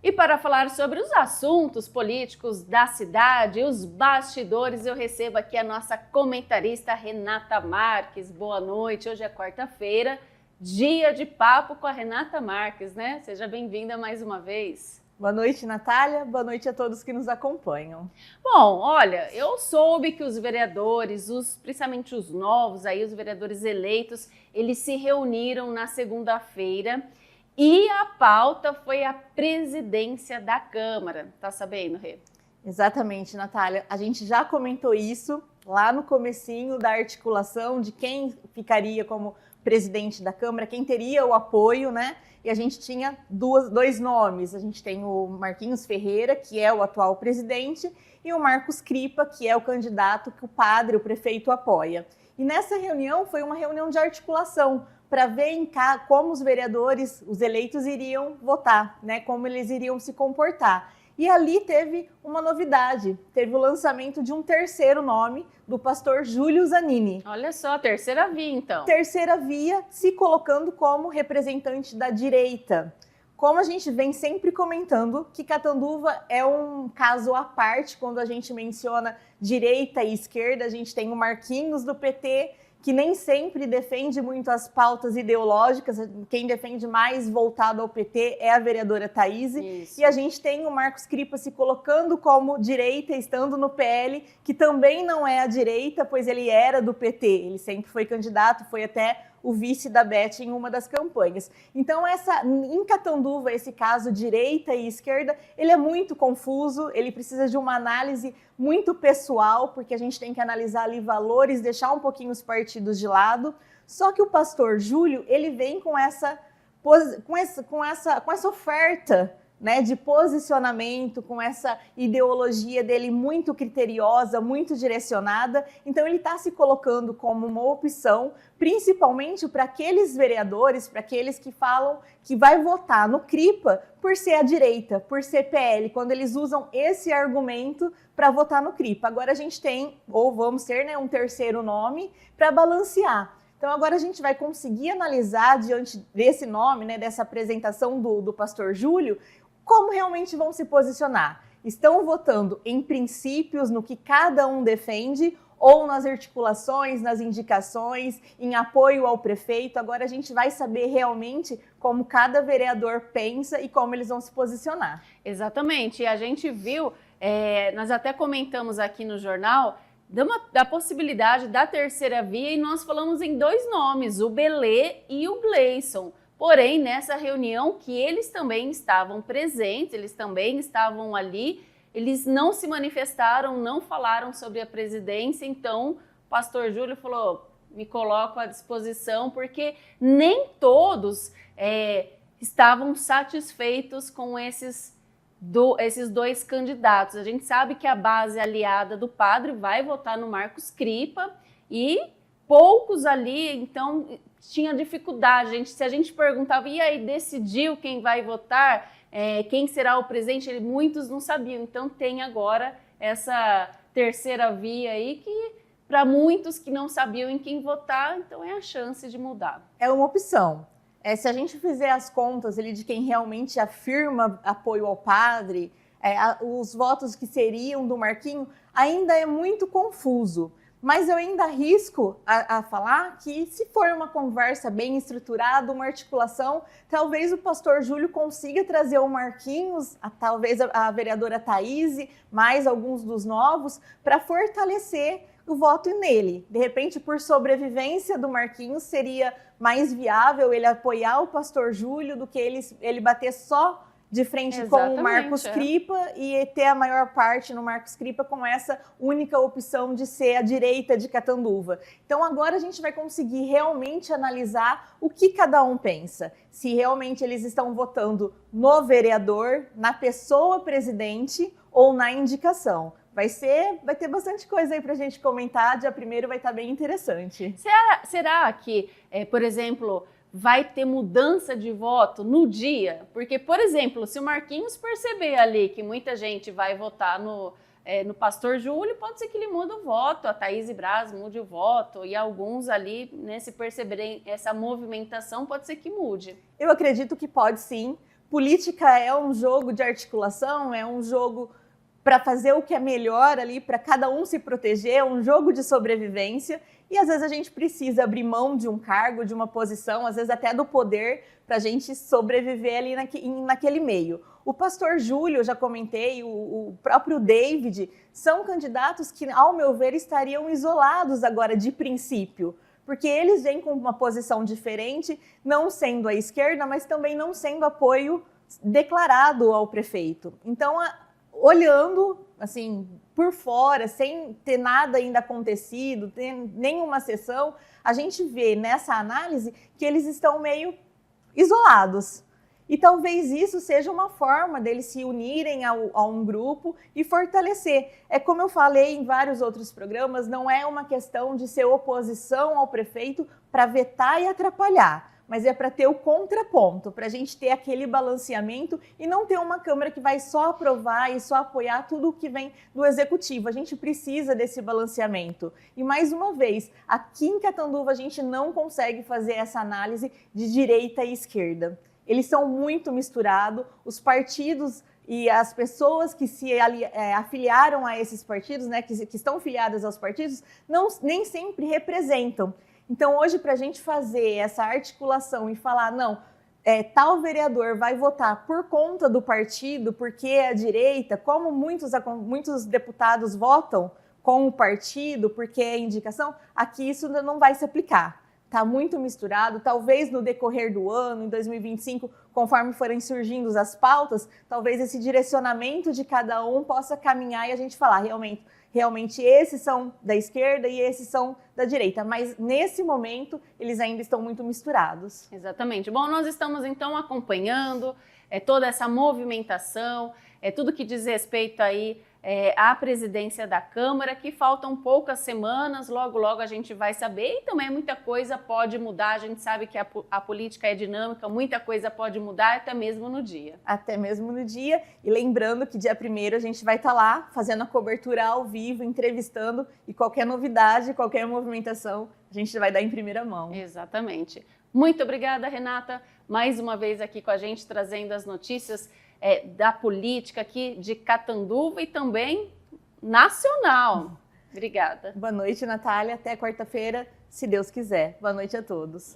E para falar sobre os assuntos políticos da cidade, os bastidores, eu recebo aqui a nossa comentarista Renata Marques. Boa noite, hoje é quarta-feira, dia de papo com a Renata Marques, né? Seja bem-vinda mais uma vez. Boa noite, Natália. Boa noite a todos que nos acompanham. Bom, olha, eu soube que os vereadores, principalmente os novos, aí, os vereadores eleitos, eles se reuniram na segunda-feira. E a pauta foi a presidência da Câmara. Tá sabendo, Rê? Exatamente, Natália. A gente já comentou isso lá no comecinho da articulação de quem ficaria como presidente da Câmara, quem teria o apoio, né? E a gente tinha dois nomes. A gente tem o Marquinhos Ferreira, que é o atual presidente, e o Marcos Cripa, que é o candidato que o padre, o prefeito, apoia. E nessa reunião foi uma reunião de articulação, para ver como os vereadores, os eleitos, iriam votar, né? Como eles iriam se comportar. E ali teve uma novidade, teve o lançamento de um terceiro nome, do pastor Júlio Zanini. Olha só, terceira via, então. Terceira via, se colocando como representante da direita. Como a gente vem sempre comentando, que Catanduva é um caso à parte, quando a gente menciona direita e esquerda, a gente tem o Marquinhos do PT, que nem sempre defende muito as pautas ideológicas, quem defende mais voltado ao PT é a vereadora Thaís, e a gente tem o Marcos Cripa se colocando como direita, estando no PL, que também não é a direita, pois ele era do PT, ele sempre foi candidato, foi até o vice da Beth em uma das campanhas. Então, em Catanduva, esse caso direita e esquerda, ele é muito confuso, ele precisa de uma análise muito pessoal, porque a gente tem que analisar ali valores, deixar um pouquinho os partidos de lado. Só que o pastor Júlio, ele vem com essa oferta, né, de posicionamento, com essa ideologia dele muito criteriosa, muito direcionada. Então ele está se colocando como uma opção, principalmente para aqueles vereadores, para aqueles que falam que vai votar no Cripa por ser a direita, por ser PL, quando eles usam esse argumento para votar no Cripa. Agora a gente tem, ou vamos ter, né, um terceiro nome para balancear. Então agora a gente vai conseguir analisar, diante desse nome, né, dessa apresentação do pastor Júlio, como realmente vão se posicionar. Estão votando em princípios, no que cada um defende, ou nas articulações, nas indicações, em apoio ao prefeito. Agora a gente vai saber realmente como cada vereador pensa e como eles vão se posicionar. Exatamente, e a gente viu, nós até comentamos aqui no jornal, da possibilidade da terceira via, e nós falamos em dois nomes, o Belê e o Gleison. Porém, nessa reunião que eles também estavam presentes, eles também estavam ali, eles não se manifestaram, não falaram sobre a presidência, então o pastor Júlio falou, me coloco à disposição, porque nem todos estavam satisfeitos com esses dois candidatos. A gente sabe que a base aliada do padre vai votar no Marcos Cripa e poucos ali, então, tinha dificuldade. Se a gente perguntava, e aí, decidiu quem vai votar, quem será o presidente? Muitos não sabiam. Então, tem agora essa terceira via aí, que para muitos que não sabiam em quem votar, então é a chance de mudar. É uma opção. Se a gente fizer as contas ali de quem realmente afirma apoio ao padre, os votos que seriam do Marquinho, ainda é muito confuso. Mas eu ainda arrisco a falar que, se for uma conversa bem estruturada, uma articulação, talvez o pastor Júlio consiga trazer o Marquinhos, talvez a vereadora Thaís, mais alguns dos novos, para fortalecer o voto nele. De repente, por sobrevivência do Marquinhos, seria mais viável ele apoiar o pastor Júlio do que ele bater só de frente com o Marcos Cripa e ter a maior parte no Marcos Cripa com essa única opção de ser a direita de Catanduva. Então agora a gente vai conseguir realmente analisar o que cada um pensa. Se realmente eles estão votando no vereador, na pessoa presidente ou na indicação. Vai ter bastante coisa aí pra gente comentar. Dia 1º vai estar bem interessante. Será que, por exemplo, vai ter mudança de voto no dia? Porque, por exemplo, se o Marquinhos perceber ali que muita gente vai votar no pastor Júlio, pode ser que ele mude o voto, a Thaís Braz mude o voto, e alguns ali, né, se perceberem essa movimentação, pode ser que mude. Eu acredito que pode sim, política é um jogo de articulação, é um jogo para fazer o que é melhor ali, para cada um se proteger, é um jogo de sobrevivência. E às vezes a gente precisa abrir mão de um cargo, de uma posição, às vezes até do poder, para a gente sobreviver ali naquele meio. O pastor Júlio, eu já comentei, o próprio David, são candidatos que, ao meu ver, estariam isolados agora de princípio, porque eles vêm com uma posição diferente, não sendo a esquerda, mas também não sendo apoio declarado ao prefeito. Então, olhando assim por fora, sem ter nada ainda acontecido, nenhuma sessão, a gente vê nessa análise que eles estão meio isolados. E talvez isso seja uma forma deles se unirem a um grupo e fortalecer. É como eu falei em vários outros programas, não é uma questão de ser oposição ao prefeito para vetar e atrapalhar, mas é para ter o contraponto, para a gente ter aquele balanceamento e não ter uma Câmara que vai só aprovar e só apoiar tudo o que vem do Executivo. A gente precisa desse balanceamento. E mais uma vez, aqui em Catanduva a gente não consegue fazer essa análise de direita e esquerda. Eles são muito misturados, os partidos e as pessoas que se afiliaram a esses partidos, né, que estão filiadas aos partidos, nem sempre representam. Então, hoje, para a gente fazer essa articulação e falar, não, tal vereador vai votar por conta do partido, porque é a direita, como muitos deputados votam com o partido, porque é indicação, aqui isso não vai se aplicar. Está muito misturado, talvez no decorrer do ano, em 2025, conforme forem surgindo as pautas, talvez esse direcionamento de cada um possa caminhar e a gente falar, realmente esses são da esquerda e esses são da direita, mas nesse momento eles ainda estão muito misturados. Exatamente. Bom, nós estamos então acompanhando toda essa movimentação, tudo que diz respeito aí à presidência da Câmara, que faltam poucas semanas, logo a gente vai saber, e também muita coisa pode mudar, a gente sabe que a política é dinâmica, muita coisa pode mudar até mesmo no dia. Até mesmo no dia, e lembrando que dia 1º a gente vai estar lá fazendo a cobertura ao vivo, entrevistando, e qualquer novidade, qualquer movimentação, a gente vai dar em primeira mão. Exatamente. Muito obrigada, Renata, mais uma vez aqui com a gente, trazendo as notícias da política aqui de Catanduva e também nacional. Obrigada. Boa noite, Natália. Até quarta-feira, se Deus quiser. Boa noite a todos.